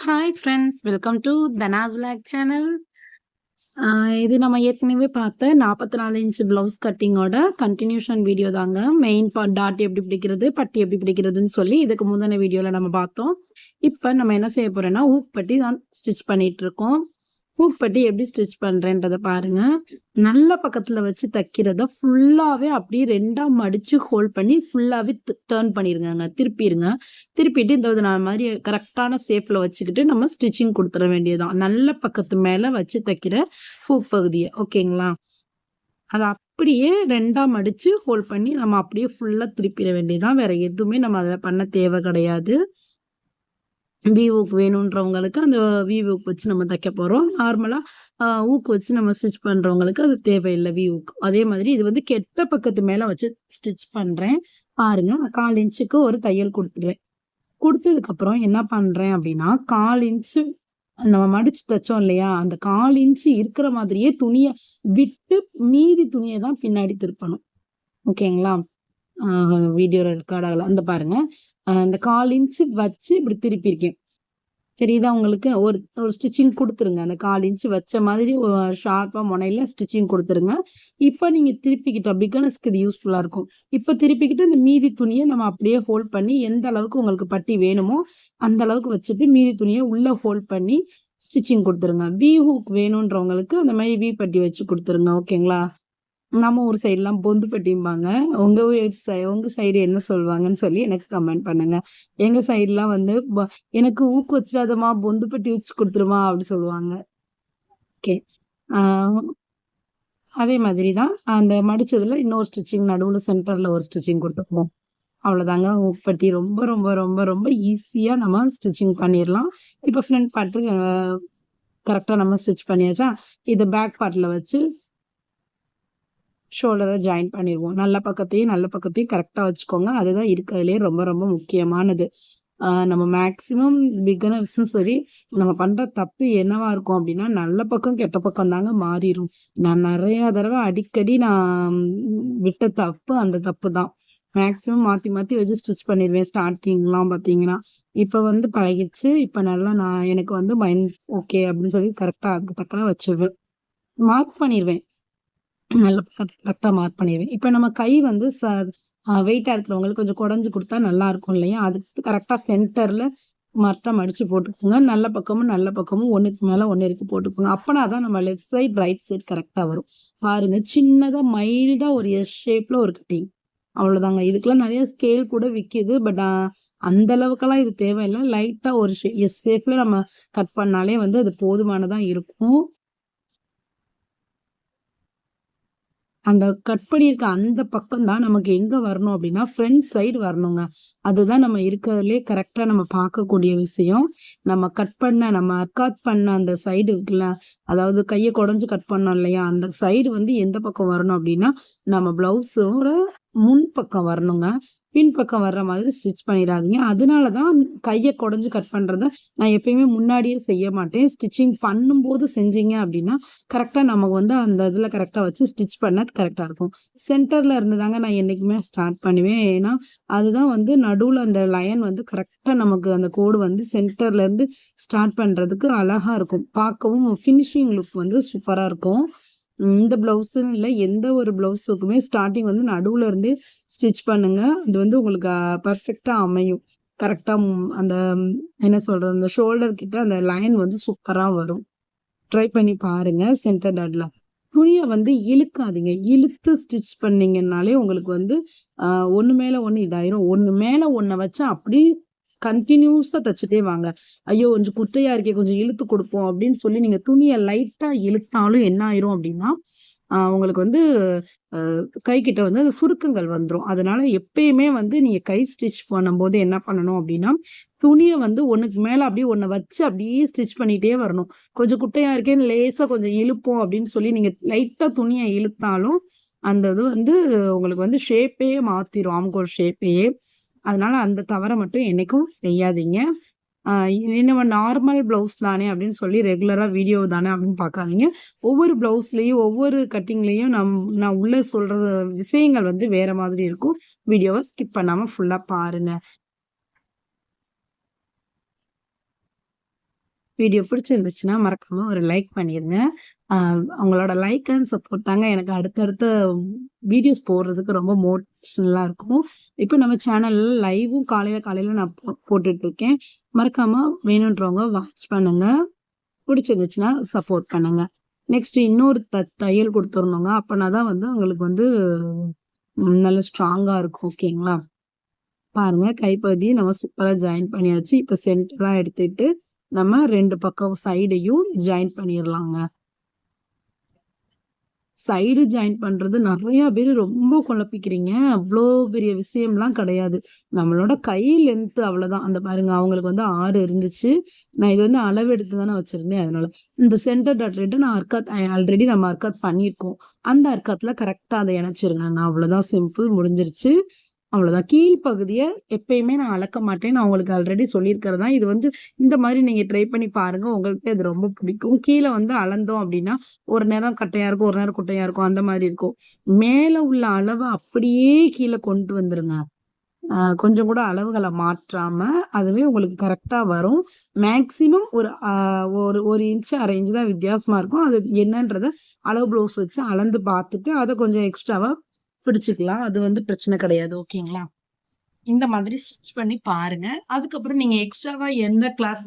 Hi friends, welcome to Dhanas vlog channel. இது நம்ம ஏற்கனவே பார்த்த 44 இன்ச் ப்ளவுஸ் கட்டிங்கோட கண்டினியூஷன் வீடியோ தாங்க. மெயின் பார்ட் டாட் எப்படி பிடிக்கிறது, பட்டி எப்படி பிடிக்கிறதுன்னு சொல்லி இதுக்கு முந்தின வீடியோவில் நம்ம பார்த்தோம். இப்போ நம்ம என்ன செய்ய போறோம்னா ஊக் பட்டி தான் ஸ்டிச் பண்ணிட்டு இருக்கோம். ஊக் பட்டி எப்படி ஸ்டிச் பண்ணுறேன்றதை பாருங்க. நல்ல பக்கத்தில் வச்சு தைக்கிறத ஃபுல்லாகவே அப்படியே ரெண்டாக மடித்து ஹோல்ட் பண்ணி ஃபுல்லாகவே டேர்ன் பண்ணிடுங்க, திருப்பிடுங்க. திருப்பிட்டு இந்த மாதிரி கரெக்டான ஷேப்பில் வச்சுக்கிட்டு நம்ம ஸ்டிச்சிங் கொடுத்துட வேண்டியதுதான். நல்ல பக்கத்து மேலே வச்சு தைக்கிற ஹூக் பகுதியை, ஓகேங்களா? அதை அப்படியே ரெண்டாக மடித்து ஹோல்ட் பண்ணி நம்ம அப்படியே ஃபுல்லாக திருப்பிட வேண்டியதுதான். வேற எதுவுமே நம்ம அதை பண்ண தேவை கிடையாது. ஊக் வேணுன்றவங்களுக்கு அந்த ஊக் வச்சு நம்ம தைக்க போகிறோம். நார்மலாக ஊக்கு வச்சு நம்ம ஸ்டிச் பண்ணுறவங்களுக்கு அது தேவையில்லை ஊக். அதே மாதிரி இது வந்து கெட்ட பக்கத்து மேலே வச்சு ஸ்டிச் பண்ணுறேன். பாருங்க, 1/4 இன்ச்சுக்கு ஒரு தையல் கொடுத்துடுறேன். கொடுத்ததுக்கப்புறம் என்ன பண்ணுறேன் அப்படின்னா 1/4 இன்ச்சு நம்ம மடிச்சு தைச்சோம் இல்லையா, அந்த 1/4 இன்ச்சு இருக்கிற மாதிரியே துணியை விட்டு மீதி துணியை தான் பின்னாடி திருப்பணும். ஓகேங்களா? வீடியோவில் ரெக்கார்ட் ஆகலை. அந்த பாருங்க, அந்த 1/4 இன்ச்சு வச்சு இப்படி திருப்பியிருக்கேன். தெரியுதா உங்களுக்கு? ஒரு ஸ்டிச்சிங் கொடுத்துருங்க. அந்த 1/4 இன்ச்சு வச்ச மாதிரி ஷார்ப்பாக முனையில் ஸ்டிச்சிங் கொடுத்துருங்க. இப்போ நீங்கள் திருப்பிக்கிட்டோம், பிகினர்ஸ்க்கு இது யூஸ்ஃபுல்லாக இருக்கும். இப்போ திருப்பிக்கிட்டு இந்த மீதி துணியை நம்ம அப்படியே ஹோல்ட் பண்ணி எந்த அளவுக்கு உங்களுக்கு பட்டி வேணுமோ அந்த அளவுக்கு வச்சுட்டு மீதி துணியை உள்ளே ஹோல்ட் பண்ணி ஸ்டிச்சிங் கொடுத்துருங்க. ஹூக் வேணுன்றவங்களுக்கு அந்த மாதிரி பட்டி வச்சு கொடுத்துருங்க. ஓகேங்களா? நம்ம ஊர் சைட்லாம் பொந்து பட்டிம்பாங்க. உங்க சைடு என்ன சொல்லுவாங்கன்னு சொல்லி எனக்கு கமெண்ட் பண்ணுங்க. எங்க சைட்லாம் வந்து எனக்கு ஊக்கு வச்சிடாதம்மா, பொந்து பட்டி வச்சு கொடுத்துருமா அப்படி சொல்லுவாங்க. ஓகே. அதே மாதிரி தான் அந்த மடிச்சதுல இன்னொரு ஸ்டிச்சிங் நடுவுல சென்டர்ல ஒரு ஸ்டிச்சிங் கொடுத்துருப்போம். அவ்வளோதாங்க. ஊக்கு பட்டி ரொம்ப ரொம்ப ரொம்ப ரொம்ப ஈஸியா நம்ம ஸ்டிச்சிங் பண்ணிடலாம். இப்போ ஃப்ரண்ட் பார்ட்டு கரெக்டாக நம்ம ஸ்டிச் பண்ணியாச்சா, இதை பேக் பார்ட்ல வச்சு ஷோல்டரை ஜாயின் பண்ணிடுவோம். நல்ல பக்கத்தையும் கரெக்டாக வச்சுக்கோங்க. அதுதான் இருக்கிறதுலே ரொம்ப ரொம்ப முக்கியமானது. நம்ம மேக்ஸிமம் பிகினர்ஸும் சரி, நம்ம பண்ணுற தப்பு என்னவா இருக்கும் அப்படின்னா நல்ல பக்கம் கெட்ட பக்கம் தாங்க மாறிடும். நான் நிறையா தடவை அடிக்கடி நான் விட்ட தப்பு அந்த தப்பு தான். மேக்ஸிமம் மாற்றி மாற்றி வச்சு ஸ்டிச் பண்ணிடுவேன் ஸ்டார்டிங்லாம் பார்த்தீங்கன்னா. இப்போ வந்து பழகிடுச்சு. இப்போ நல்லா எனக்கு வந்து மைண்ட் ஓகே அப்படின்னு சொல்லி கரெக்டாக அதுக்கு தக்கன வச்சுருவேன். மார்க் பண்ணிடுவேன். நல்ல கரெக்டாக மார்க் பண்ணிடுவேன். இப்போ நம்ம கை வந்து வெயிட்டாக இருக்கிறவங்களுக்கு கொஞ்சம் குடஞ்சி கொடுத்தா நல்லா இருக்கும் இல்லையா? அதுக்கு கரெக்டாக சென்டரில் மட்டம் அடித்து போட்டுக்கோங்க. நல்ல பக்கமும் ஒன்றுக்கு மேலே ஒன்று இருக்கு போட்டுக்கோங்க. அப்போனா தான் நம்ம லெஃப்ட் சைட் ரைட் சைட் கரெக்டாக வரும். பாருங்க, சின்னதாக மைல்டாக ஒரு எஸ் ஷேப்பில் ஒரு கட்டிங். அவ்வளோதாங்க. இதுக்கெல்லாம் நிறைய ஸ்கேல் கூட விற்கிது. பட் அந்த அளவுக்கெல்லாம் இது தேவையில்லை. லைட்டாக ஒரு எஸ் ஷேப்பில் நம்ம கட் பண்ணாலே வந்து அது போதுமானதாக இருக்கும். அந்த கட் பண்ணியிருக்க அந்த பக்கம் தான் நமக்கு எங்க வரணும் அப்படின்னா ஃப்ரண்ட் சைடு வரணுங்க. அதுதான் நம்ம இருக்கிறதுலே கரெக்டா நம்ம பார்க்கக்கூடிய விஷயம். நம்ம கட் பண்ண அந்த சைடு இருக்குல்ல, அதாவது கையை குடஞ்சு கட் பண்ணோம் இல்லையா, அந்த சைடு வந்து எந்த பக்கம் வரணும் அப்படின்னா நம்ம பிளவுஸோட முன் பக்கம் வரணுங்க. பின்பக்கம் வர்ற மாதிரி ஸ்டிச் பண்ணிடாதீங்க. அதனால தான் கையை குடஞ்சு கட் பண்றத நான் எப்பயுமே முன்னாடியே செய்ய மாட்டேன். ஸ்டிச்சிங் பண்ணும்போது செஞ்சீங்க அப்படின்னா கரெக்டா நமக்கு வந்து அந்த இதில் கரெக்டாக வச்சு ஸ்டிச் பண்ண கரெக்டாக இருக்கும். சென்டரில் இருந்து தாங்க நான் என்றைக்குமே ஸ்டார்ட் பண்ணுவேன். ஏன்னா அதுதான் வந்து நடுவில் அந்த லைன் வந்து கரெக்டாக நமக்கு அந்த கோடு வந்து சென்டர்லேருந்து ஸ்டார்ட் பண்ணுறதுக்கு அழகாக இருக்கும். பார்க்கவும் ஃபினிஷிங் லுக் வந்து சூப்பராக இருக்கும். இந்த பிளவுஸுன்னு இல்லை, எந்த ஒரு பிளவுஸுக்குமே ஸ்டார்டிங் வந்து நடுவில் இருந்து ஸ்டிச் பண்ணுங்க. அது வந்து உங்களுக்கு பர்ஃபெக்டாக அமையும். கரெக்டாக அந்த என்ன சொல்கிறது, அந்த ஷோல்டர் கிட்ட அந்த லைன் வந்து சூப்பராக வரும். ட்ரை பண்ணி பாருங்க. சென்டர் டாட்ல துணியை வந்து இழுக்காதீங்க. இழுத்து ஸ்டிச் பண்ணீங்கன்னாலே உங்களுக்கு வந்து ஒன்று மேலே ஒன்று இதாயிரும். ஒன்று மேலே ஒன்றை வச்சு அப்படி கண்டினியூஸா தச்சுட்டே வாங்க. ஐயோ கொஞ்சம் குட்டையா இருக்கே, கொஞ்சம் இழுத்து கொடுப்போம் அப்படின்னு சொல்லி நீங்க துணியை லைட்டா இழுத்தாலும் என்ன ஆயிரும் அப்படின்னா உங்களுக்கு வந்து கை கிட்ட வந்து அந்த சுருக்கங்கள் வந்துடும். அதனால எப்பயுமே வந்து நீங்க கை ஸ்டிச் பண்ணும்போது என்ன பண்ணணும் அப்படின்னா துணியை வந்து ஒண்ணுக்கு மேல அப்படியே ஒன்றை வச்சு அப்படியே ஸ்டிச் பண்ணிட்டே வரணும். கொஞ்சம் குட்டையா இருக்கேன்னு லேசா கொஞ்சம் இழுப்போம் அப்படின்னு சொல்லி நீங்க லைட்டா துணியை இழுத்தாலும் அந்த இது வந்து உங்களுக்கு வந்து ஷேப்பையே மாத்திரும், ஆம்கோல் ஷேப்பையே. அதனால அந்த தவறை மட்டும் என்னைக்கும் செய்யாதீங்க. நம்ம நார்மல் பிளவுஸ் தானே அப்படின்னு சொல்லி ரெகுலரா வீடியோ தானே அப்படின்னு பார்க்காதீங்க. ஒவ்வொரு பிளவுஸ்லயும் ஒவ்வொரு கட்டிங்லயும் நான் உள்ள சொல்ற விஷயங்கள் வந்து வேற மாதிரி இருக்கும். வீடியோவை ஸ்கிப் பண்ணாம ஃபுல்லா பாருங்க. வீடியோ பிடிச்சிருந்துச்சுன்னா மறக்காம ஒரு லைக் பண்ணிருங்க. உங்களோட லைக் அண்ட் சப்போர்ட் தாங்க எனக்கு அடுத்தடுத்த வீடியோஸ் போடுறதுக்கு ரொம்ப மோட்டிவேஷனலா இருக்கும். இப்போ நம்ம சேனல்ல லைவும் காலையில நான் போட்டுட்டு இருக்கேன். மறக்காம வேணுன்றவங்க வாட்ச் பண்ணுங்க. பிடிச்சிருந்துச்சுன்னா சப்போர்ட் பண்ணுங்க. நெக்ஸ்ட் இன்னொரு தையல் குடுத்துரணுங்க. அப்பனா தான் வந்து உங்களுக்கு வந்து நல்ல ஸ்ட்ராங்கா இருக்கும். ஓகேங்களா? பாருங்க கைப்பகுதி நம்ம சூப்பரா ஜாயின் பண்ணியாச்சு. இப்ப சென்டரா எடுத்துட்டு நம்ம 2 பக்கம் சைடையும் ஜாயின் பண்ணிரலாங்க. சைடு ஜாயின் பண்றது நெறைய பேரு ரொம்ப குழப்பிக்கிறீங்க. அவ்ளோ பெரிய விஷயம்லாம் கிடையாது. நம்மளோட கை லென்த் அவ்வளோதான். அந்த பாருங்க அவங்களுக்கு வந்து 6 இருந்துச்சு. நான் இது வந்து அளவு எடுத்து தானே வச்சிருந்தேன். அதனால. இந்த சென்டர் டாட் ரேட்ட நான் ஆல்ரெடி நம்ம அர்க்காத் பண்ணியிருக்கோம். அந்த அர்க்காத்ல கரெக்ட்டா அத இணைச்சிருங்கங்க. அவ்வளோதான் சிம்பிள் முடிஞ்சிருச்சு. அவ்வளோதான். கீழ் பகுதிய எப்பயுமே நான் அளக்க மாட்டேன். நான் உங்களுக்கு ஆல்ரெடி சொல்லியிருக்கிறது தான். இது வந்து இந்த மாரி நீங்க ட்ரை பண்ணி பாருங்க. உங்களுக்கே அது ரொம்ப பிடிக்கும். கீழ வந்து அளந்தோம் அப்டின்னா, ஒரு நேரம் கட்டையா இருக்கும், ஒரு நேரம் குட்டையா இருக்கும். அந்த மாரி இருக்கும். மேல உள்ள அளவ அப்படியே கீழ கொண்டு வந்துருங்க. கொஞ்சம் கூட அளவுகள மாற்றாம, அதுவே உங்களுக்கு கரெக்ட்டா வரும். மேக்ஸிமம் ஒரு 1 இன்ச் 1/2 இன்ச் தான் வித்தியாசமா இருக்கும். அது என்னன்றத அளவு ப்ளவுஸ் வச்சு அளந்து பார்த்துட்டு, அத கொஞ்சம் எக்ஸ்ட்ராவா பிடிச்சுக்கலாம். அது வந்து பிரச்சனை கிடையாது. ஓகேங்களா? இந்த மாதிரி ஸ்டிச் பண்ணி பாருங்க. அதுக்கப்புறம் நீங்க எக்ஸ்ட்ராவா எந்த கிளாத்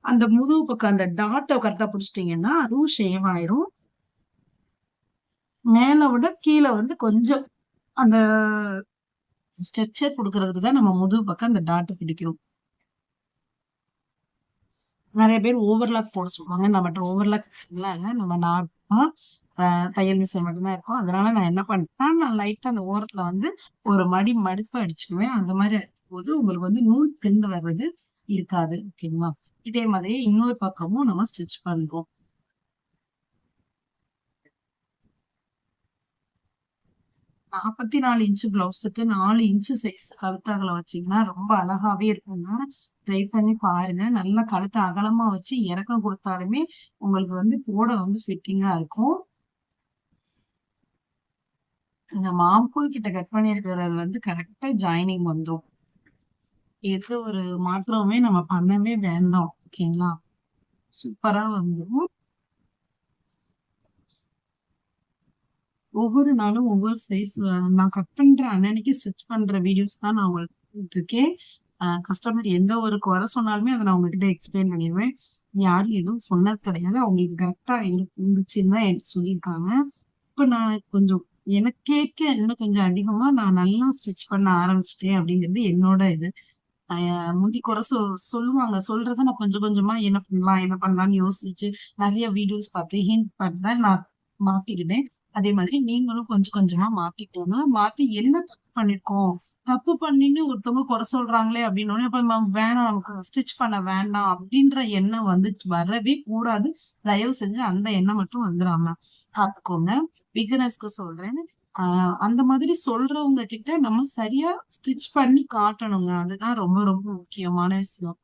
அந்த முதுகு பக்கம் அந்த டாட்ட கரெக்ட்டா புடிச்சிட்டீங்கன்னா, அதுவும் ஷேவ் ஆயிரும். மேல விட கீழ வந்து கொஞ்சம் அந்த ஸ்ட்ரக்சர் குடுக்குறதுக்கு தான் நம்ம முதுகு பக்கம் அந்த டாட் பிடிக்கிறோம். நெறைய பேர் ஓவர்லாக் போட சொல்லுவாங்க. நம்மட்ட ஓவர்லாக் மிஷின்லாம் இல்ல. நம்ம நார்மலா தையல் மிஷின் மட்டும் தான் இருக்கும். அதனால நான் என்ன பண்ட்டேன்னா, நான் லைட்டா அந்த ஓரத்துல வந்து ஒரு மடிப்பு அடிச்சுக்குவேன். அந்த மாரி அடிக்கும்போது உங்களுக்கு வந்து நூல் பிரிந்து வர்றது இருக்காது. ஓகேங்களா? இதே மாதிரி இன்னொரு பக்கமும் நம்ம ஸ்டிச் பண்றோம். 44 இன்ச் பிளவுஸுக்கு 4 இன்ச் சைஸ் கழுத்து அகலம் வச்சீங்கன்னா, ரொம்ப அழகாவே இருக்குங்க. ட்ரை பண்ணி பாருங்க. நல்லா கழுத்து அகலமா வச்சு இறக்கம் குடுத்தாலுமே, உங்களுக்கு வந்து போட வந்து ஃபிட்டிங்கா இருக்கும். இந்த மார்புல் கிட்ட கட் பண்ணியிருக்கிறது வந்து கரெக்ட்டா ஜாயினிங் வந்துரும். எந்த ஒரு மாற்றமுமே நம்ம பண்ணவே வேண்டாம். ஓகேங்களா? சூப்பரா வந்துரும். ஒவ்வொரு நாளும் ஒவ்வொரு சைஸ் நான் கட் பண்ற அன்னன்னைக்கு ஸ்டிச் பண்ற வீடியோஸ் தான் நான் உங்களுக்கு போட்டுருக்கேன். கஸ்டமர் எந்த ஒரு குறை சொன்னாலுமே அத நான் உங்ககிட்ட எக்ஸ்பிளைன் பண்ணிருவேன். யாரும் எதுவும் சொன்னது கிடையாது. அவங்களுக்கு கரெக்ட்டா இருந்துச்சுன்னு தான் என்ட்ட சொல்லியிருக்காங்க. இப்ப நான் கொஞ்சம் எனக்கேக்க இன்னும் கொஞ்சம் அதிகமா நான் நல்லா ஸ்டிச் பண்ண ஆரம்பிச்சுட்டேன் அப்படிங்கிறது என்னோட இது. அ முந்தி குறை சொல்லுவாங்க. சொல்றத நான் கொஞ்சம் கொஞ்சமா என்ன பண்ணலாம்ன்னு யோசிச்சு நெறைய வீடியோஸ் பார்த்து ஹிண்ட் பார்த்து தான் நான் மாத்திக்கிட்டேன். அதே மாதிரி நீங்களும் கொஞ்சம் கொஞ்சமா மாத்திக்கோங்க. மாத்தி என்ன தப்பு பண்ணியிருக்கோம்? தப்பு பண்ணின்னு ஒருத்தவங்க குறை சொல்றாங்களே அப்படின்னோனே, அப்ப நம்ம வேணாம் நமக்கு ஸ்டிச் பண்ண வேண்டாம் அப்படின்ற எண்ணம் வரவே கூடாது. தயவு செஞ்சு அந்த எண்ணம் மட்டும் வந்துராம பார்த்துக்கோங்க. பிகினர்ஸ்க்கு சொல்றேன். ஆ அந்த மாதிரி சொல்றவங்க கிட்ட நம்ம சரியா ஸ்டிச் பண்ணி காட்டணுங்க. அதுதான் ரொம்ப ரொம்ப முக்கியமான விஷயம்.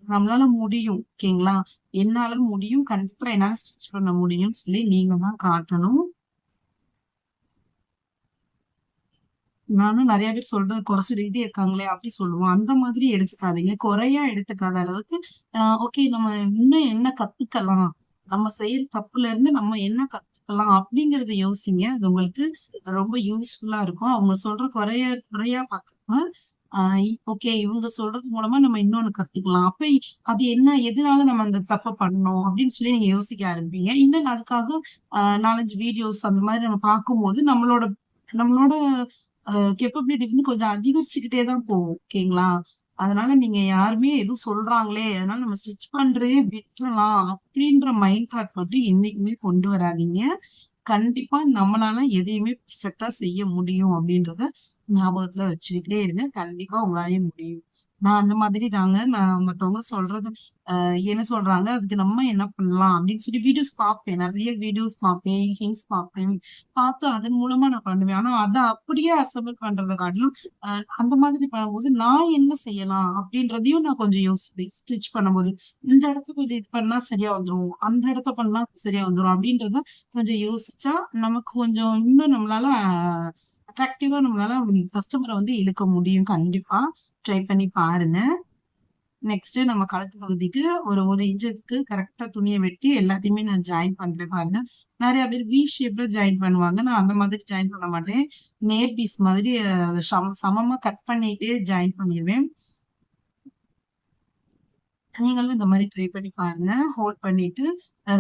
நம்மளால முடியும். ஓகேங்களா? என்னால முடியும். கண்டிப்பா என்னால ஸ்டிச் பண்ண முடியும்னு சொல்லி நீங்க தான் காட்டணும். நானும் நெறைய பேர் சொல்றது குறை சொல்லிக்கிட்டே இருக்காங்களே! அப்டி சொல்லுவோம். அந்த மாதிரி எடுத்துக்காதீங்க. குறையா எடுத்துக்காத அளவுக்கு, ஓகே நம்ம இன்னும் என்ன கத்துக்கலாம்? நம்ம செய்ற தப்புலருந்து நம்ம என்ன கத்துக்கலாம்? அப்டிங்கிறத யோசிங்க. அது உங்களுக்கு ரொம்ப யூஸ்ஃபுல்லா இருக்கும். அவங்க சொல்ற குறையா பார்க்காம, ஆ ஓகே இவங்க சொல்றது மூலமா நம்ம இன்னொன்னு கத்துக்கலாம். அப்ப அது என்ன? எதனால நம்ம அந்த தப்ப பண்ணோம்? அப்டின்னு சொல்லி நீங்க யோசிக்க ஆரம்பிப்பீங்க. இன்னும் அதுக்காக 4, 5 வீடியோஸ் அந்த மாரி நம்ம பார்க்கும்போது நம்மளோட நம்மளோட கேப்பபிலிட்டி வந்து கொஞ்சம் அதிகரிச்சுக்கிட்டே தான் போகும். ஓகேங்களா? அதனால நீங்க யாருமே எதுவும் சொல்றாங்களே, அதனால நம்ம ஸ்டிச் பண்றதே விட்டுறலாம் அப்படின்ற மைண்ட் தாட் மட்டும் என்னைக்குமே கொண்டு வராதீங்க. கண்டிப்பா நம்மளால எதையுமே பெர்ஃபெக்ட்டா செய்ய முடியும் அப்படின்றத ஞாபகத்துல வச்சுக்கிட்டே இருங்க. கண்டிப்பா உங்களாலயும் முடியும். நான் அந்த மாதிரி தாங்க. நான் மத்தவங்க சொல்றது என்ன சொல்றாங்க, அதுக்கு நம்ம என்ன பண்ணலாம் அப்படின்னு சொல்லி வீடியோஸ் பார்ப்பேன். நெறைய வீடியோஸ் பார்ப்பேன், ஹிண்ட்ஸ் பார்ப்பேன். பார்த்து அதன் மூலமா நான் பண்ணுவேன். ஆனா அத அப்படியே அசெம்பிள் பண்றத காட்டிலும், அ அந்த மாதிரி பண்ணும்போது நான் என்ன செய்யலாம் அப்படின்றதையும் நான் கொஞ்சம் யோசிப்பேன். ஸ்டிச் பண்ணும்போது. இந்த இடத்துக்கு இது பண்ணா சரியா வந்துரும். அந்த இடத்த பண்ணா சரியா வந்துரும் அப்படின்றத கொஞ்சம் யோசிச்சா, நமக்கு கொஞ்சம் இன்னும் நம்மளால அட்ராக்டிவா நம்மளால கஸ்டமர வந்து இழுக்க முடியும். கண்டிப்பா. ட்ரை பண்ணி பாருங்க. நெக்ஸ்ட் நம்ம கழுத்து பகுதிக்கு ஒரு இன்ச்சுக்கு கரெக்டா துணியை வெட்டி எல்லாத்தையுமே நான் ஜாயின் பண்றேன் பாருங்க. நிறைய பேர் வி ஷேப்ல ஜாயின் பண்ணுவாங்க. நான் அந்த மாதிரி ஜாயின் பண்ண மாட்டேன். நேர் பீஸ் மாதிரி அதை சமமா கட் பண்ணிட்டே ஜாயின் பண்ணிடுவேன். நீங்களும் இந்த மாதிரி ட்ரை பண்ணி பாருங்க. ஹோல்ட் பண்ணிட்டு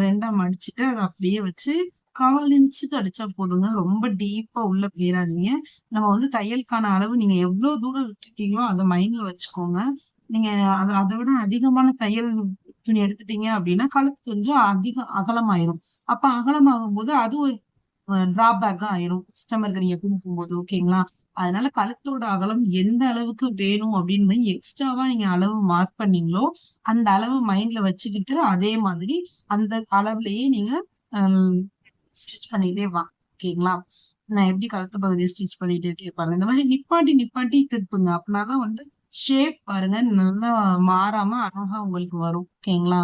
2ஆ மடிச்சுட்டு அதை அப்படியே வச்சு 1/4 இன்ச்சுக்கு அடிச்சா போதுங்க. ரொம்ப டீப்பா உள்ள போயிடாதீங்க. நம்ம வந்து தையலுக்கான அளவு நீங்க எவ்வளவு தூரம் விட்டுருக்கீங்களோ அதை மைண்ட்ல வச்சுக்கோங்க. நீங்க அதை விட அதிகமான தையல் துணி எடுத்துட்டீங்க அப்படின்னா கழுத்து கொஞ்சம் அகலமாயிரும். அப்ப அகலமாகும் போது அது ஒரு டிராபேக்கா ஆயிரும் கஸ்டமருக்கு நீங்க கொடுக்கும்போது. ஓகேங்களா? அதனால கழுத்தோட அகலம் எந்த அளவுக்கு வேணும் அப்படின்னு எக்ஸ்ட்ராவா நீங்க அளவு மார்க் பண்ணீங்களோ அந்த அளவு மைண்ட்ல வச்சுக்கிட்டு அதே மாதிரி அந்த அளவுலயே நீங்க ஸ்டிச் பண்ணிட்டே வாங்க. ஓகேங்களா? நான் எப்படி கழுத்து பகுதியை ஸ்டிச் பண்ணிட்டு இருக்கேன் பாருங்க. இந்த மாதிரி நிப்பாட்டி நிப்பாட்டி திருப்புங்க. அப்படின்னாதான் வந்து ஷேப் பாருங்க நல்லா மாறாம அழகா உங்களுக்கு வரும். ஓகேங்களா?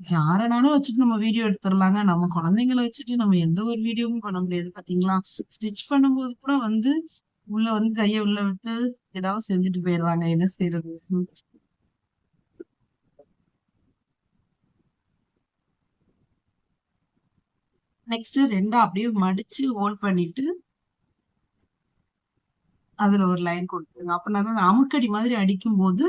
யாரனாலும் வச்சுட்டு நம்ம வீடியோ எடுத்துடலாங்க. நம்ம குழந்தைங்கள வச்சுட்டு நம்ம எந்த ஒரு வீடியோவும் பண்ண முடியாது. பாத்தீங்களா? ஸ்டிச் பண்ணும்போது கூட வந்து உள்ள வந்து கைய உள்ள விட்டு ஏதாவது செஞ்சுட்டு போயிடுறாங்க. என்ன செய்யறது? நெக்ஸ்ட் 2ஆ அப்படியே மடிச்சு ஹோல்ட் பண்ணிட்டு அதுல ஒரு லைன் கொடுத்துருங்க. அப்படின்னா தான் அந்த அமுக்கடி மாதிரி அடிக்கும்போது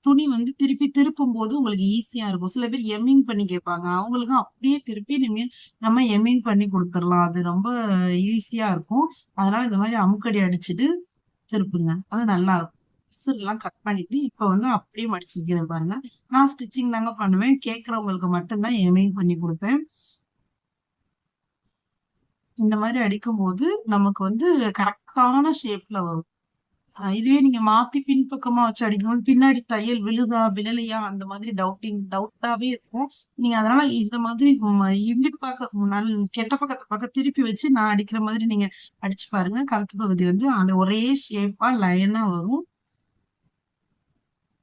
துணி வந்து திருப்பி திருப்பும் போது உங்களுக்கு ஈஸியா இருக்கும். சில பேர் எம்மிங் பண்ணி கேட்பாங்க. அவங்களுக்கும் அப்படியே திருப்பி நம்ம எம்மிங் பண்ணி கொடுத்துடலாம். அது ரொம்ப ஈஸியா இருக்கும். அதனால இந்த மாதிரி அமுக்கடி அடிச்சுட்டு திருப்புங்க. அது நல்லா இருக்கும். பிசுறுலாம் கட் பண்ணிட்டு இப்ப வந்து அப்படியே மடிச்சிருக்கிறேன் பாருங்க. நான் ஸ்டிச்சிங் தாங்க பண்ணுவேன். கேட்கறவங்களுக்கு மட்டும்தான் எம்மிங் பண்ணி கொடுப்பேன். இந்த மாதிரி அடிக்கும்போது நமக்கு வந்து கரெக்டான ஷேப்ல வரும். இதுவே நீங்க மாத்தி பின்பக்கமா வச்சு அடிக்கும்போது பின்னாடி தையல் விழுதா விழலையா அந்த மாதிரி டவுட்டாவே இருக்கும். நீங்க அதனால இந்த மாதிரி இங்கிட்டு கெட்ட பக்கத்தை பார்க்க திருப்பி வச்சு நான் அடிக்கிற மாதிரி நீங்க அடிச்சு பாருங்க. கழுத்து பகுதி வந்து ஒரே ஷேப்பா லைனா வரும்.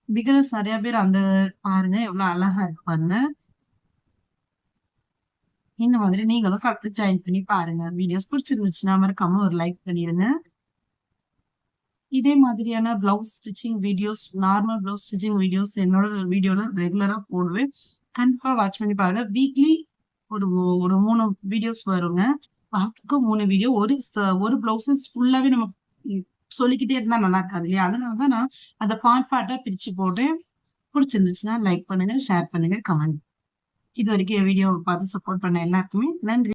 பிகினர்ஸ் நிறைய பேர் அந்த பாருங்க எவ்வளவு அழகா இருக்கு பாருங்க. இந்த மாதிரி நீங்களும் கழுத்து ஜாயின் பண்ணி பாருங்க. வீடியோஸ் பிடிச்சிருந்துச்சுன்னா மறக்காம ஒரு லைக் பண்ணிருங்க. இதே மாதிரியான blouse stitching videos, normal blouse stitching videos என்னோட வீடியோல ரெகுலரா போடுவேன். கண்டிப்பா வாட்ச் பண்ணி பாருங்க. வீக்லி ஒரு ஒரு 3 வீடியோஸ் வருங்க. வாரத்துக்கு 3 வீடியோ. ஒரு பிளவுஸஸ் ஃபுல்லாவே நம்ம சொல்லிக்கிட்டே இருந்தா நல்லா இருக்காது இல்லையா? அதனாலதான் நான் அதை பார்ட்டா பிரிச்சு போடுறேன். பிடிச்சிருந்துச்சுன்னா லைக் பண்ணுங்க, ஷேர் பண்ணுங்க, கமெண்ட். இது வரைக்கும் என் வீடியோ பார்த்து சப்போர்ட் பண்ண எல்லாருக்குமே நன்றி.